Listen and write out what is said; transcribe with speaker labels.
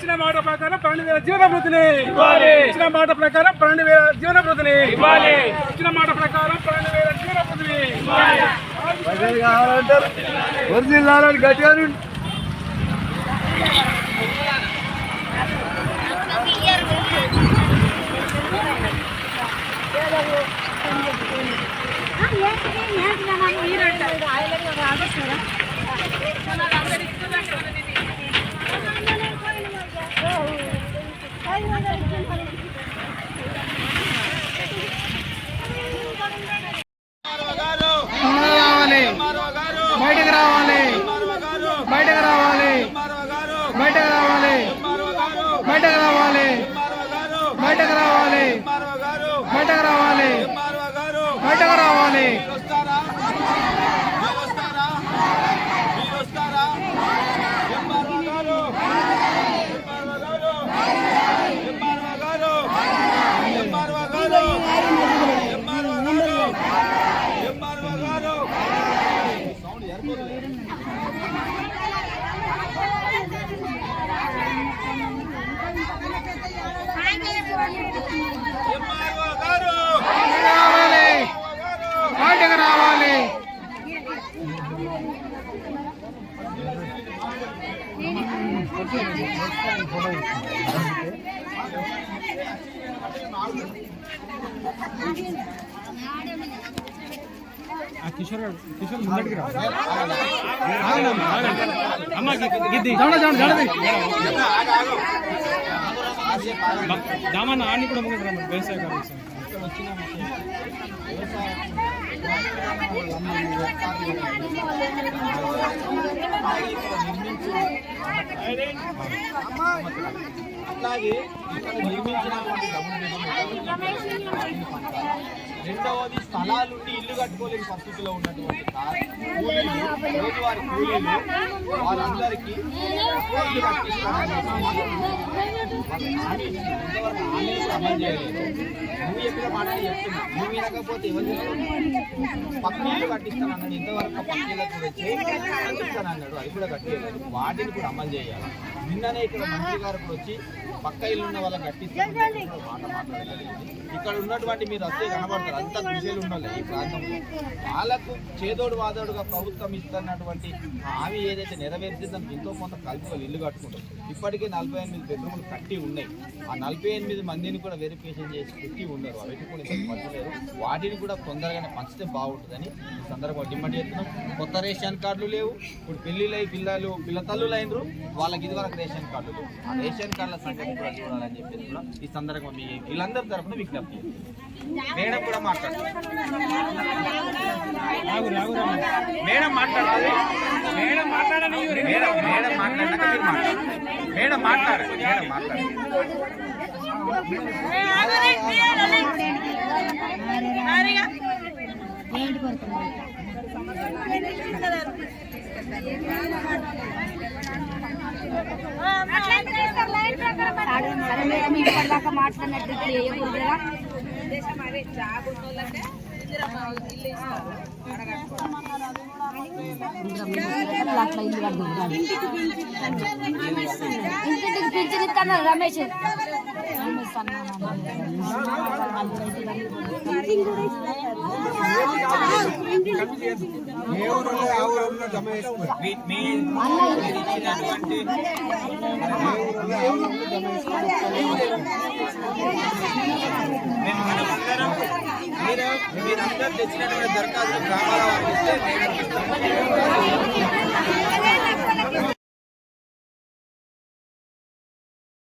Speaker 1: ఇచ్చిన మాట ప్రకారం 12,000 జీవన వృత్తిని ఇవ్వాలి. ఇచ్చిన మాట ప్రకారం 12,000 జీవన వృత్తిని ఇవ్వాలి. ఇచ్చిన మాట ప్రకారం 12,000 జీవన వృత్తిని ఇవ్వాలి.
Speaker 2: ఒరిజినల్ గట్టిగా బయటకు రావాలి, బయటకు రావాలి, బయటకు రావాలి, బయటకు రావాలి, బయటకు రావాలి, బయటకు రావాలి, బయటకు రావాలి. బయటకు రావాలి. కిషోర్ ముందటికి రా దామన్న ఆడిని కూడా ముందు రా వ్యవసాయ
Speaker 3: అట్లాగే ఇక్కడ నిర్మించినటువంటి రెండవది స్థలాలుండి ఇల్లు కట్టుకోలేని పరిస్థితిలో ఉన్నటువంటి రోజువారి కూలీలు వాళ్ళందరికీ ఇల్లు కట్టిస్తారని అమలు చేయలేదు. నువ్వు చెప్పిన మాటలు చెప్తున్నా, నువ్వు వినకపోతే ఎవరు పక్కీళ్ళు కట్టిస్తానన్నాడు. ఇంతవరకు పక్కీళ్ళకు కూడా కట్టిస్తానన్నాడు, అది కూడా కట్టలేదు. వాటిని కూడా అమలు చేయాలి. నిన్ననే ఇక్కడ మంత్రి గారు వచ్చి పక్క ఇల్లు ఉన్న వాళ్ళకి కట్టిస్తానని మాట మాట్లాడగలిగింది. ఇక్కడ ఉన్నటువంటి మీరు వస్తే కనబడతారు, అంతా కృషిలు ఉండాలి ఈ ప్రాంతంలో. వాళ్ళకు చేదోడు వాదోడుగా ప్రభుత్వం ఇస్తున్నటువంటి హామీ ఏదైతే నెరవేర్చిందని ఎంతో కొంత కలుపుకొని ఇల్లు కట్టుకుంటారు. ఇప్పటికే 48 బెడ్రూములు కట్టి ఉన్నాయి. ఆ 48 మందిని కూడా వెరిఫికేషన్ చేసి పెట్టి ఉన్నారు. వాటిని కూడా పంచలేరు. వాటిని కూడా తొందరగానే పంచితే బాగుంటుందని ఈ సందర్భంగా డిమాండ్ చేస్తున్నాం. కొత్త రేషన్ కార్డులు లేవు. ఇప్పుడు పెళ్లిళ్ళై పిల్ల తల్లులు అయినరు, వాళ్ళకి ఇదివరకు రేషన్ కార్డులు లేవు. ఆ రేషన్ కార్డుల సంఖ్యను కూడా చూడాలని చెప్పేసి కూడా ఈ సందర్భంగా మీ వీళ్ళందరి తరఫున విజ్ఞప్తి. మేడం కూడా మాట్లాడాలి, మేడం మాట్లాడాలి, మేడం మాట్లాడాలి, మేడం మాట్లాడాక మీరు మాట్లాడాలి, మేడం మాట్లాడాలి, మేడం మాట్లాడాలి.
Speaker 4: ఇప్పటిదాకా మాట్లాడినట్టు అట్లా ఇల్లు కట్టుకుంటారు. ఇంటికి పింఛన్ ఇస్తాను రమేష్.
Speaker 3: మీరందరూ తెచ్చినటువంటి దరఖాస్తు గ్రామాల వారికి ఇస్తే